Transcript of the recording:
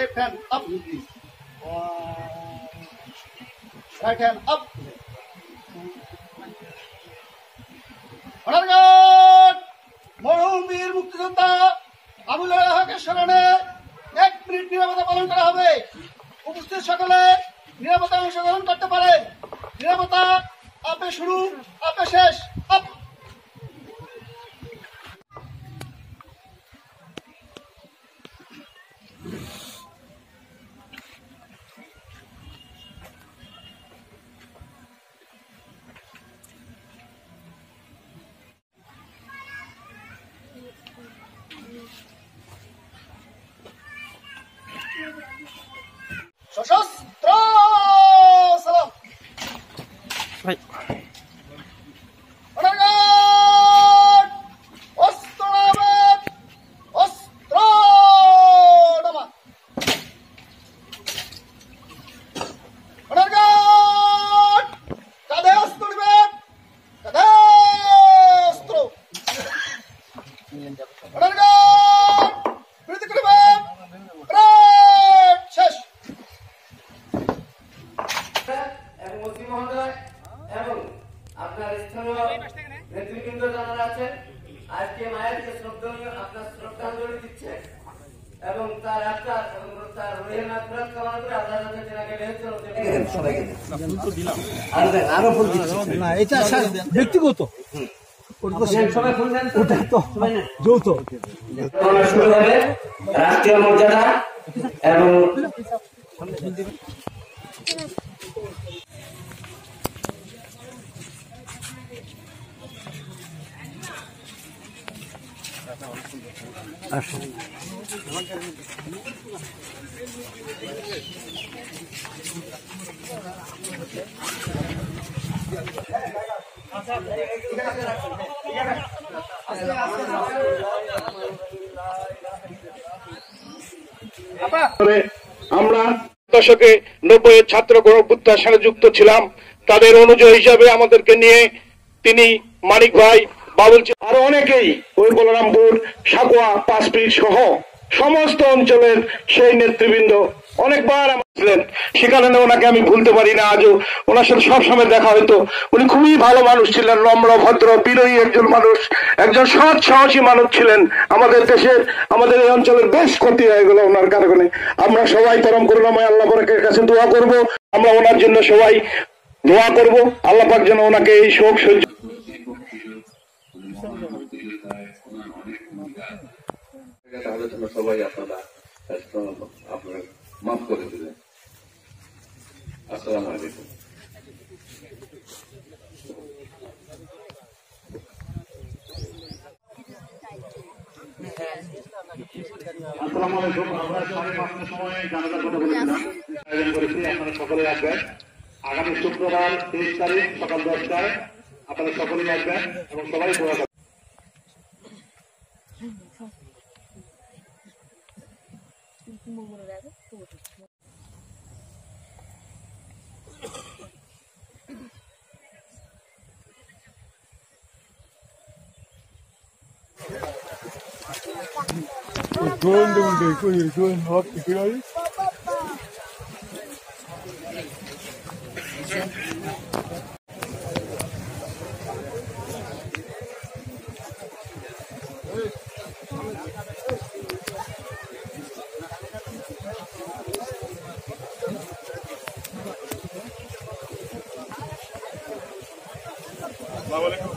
Left hand up, right hand up. মরহুম বীর মুক্তিযোদ্ধা আবুল হকের স্মরণে 1 মিনিট নীরবতা পালন করা হবে। উপস্থিত সকলে নীরবতা অংশগ্রহণ করতে পারে। নীরবতা আপে শুরু, আপে শেষ। আপ। সশস্ত্র সালাম। অস্ত্র নামাত, অস্ত্র নামাত। কাঁধে অস্ত্র নিবেন, কাঁধে অস্ত্র। বিরতি করবেন, শেষ। এবং আপনার স্থানীয় নেতৃবৃন্দ যারা আছেন আজকে মায়ের আপনার শ্রদ্ধাঞ্জলি দিচ্ছে এবং তার আত্মার এবং তার রুহের মাগফিরাত কামনা করে আপনার কাছে তেনাকে আরো ফুল না, এটা ব্যক্তিগত যৌথ শুরু হবে রাষ্ট্রীয় মর্যাদা এবং আমরা দশকে 90-এর ছাত্র গণঅভ্যুত্থানের সাথে যুক্ত ছিলাম। তাদের অনুযায়ী হিসাবে আমাদেরকে নিয়ে তিনি, মানিক ভাই, বাবুল, আরো অনেকেই ওই বলরামপুর, সাকুয়া, পাঁচপিঠ সহ সমস্ত অঞ্চলের সেই নেতৃবৃন্দ অনেকবার ছিলেন। সেখানে ওনাকে আমি ভুলতে পারি না। আজও ওনার সাথে সবসময় দেখা হইতো। উনি খুবই ভালো মানুষ ছিলেন, নম্র, ভদ্র, বিনয়ী একজন মানুষ, একজন সৎ সাহসী মানুষ ছিলেন। আমাদের দেশের, আমাদের এই অঞ্চলের বেশ ক্ষতি হয়ে গেল ওনার কারণে। আমরা সবাই পরম করুণাময় আল্লাহ পাকের কাছে দোয়া করব। আমরা ওনার জন্য সবাই দোয়া করব, আল্লাহ পাক যেন ওনাকে এই শোক সহ্য। সবাই আপনারা মাফ করে দিলেন। আসসালামু আলাইকুম। আসসালামু আলাইকুম। আমরা 5:30টার সময় জানাজার কথা বলেছিলাম, আয়োজন করেছি। আপনারা সকলে আসবেন। আগামী শুক্রবার 23 তারিখ সকাল 10টায় আপনারা সকলেই আসবেন এবং সবাই দোয়া করবেন। আসসালামু আলাইকুম।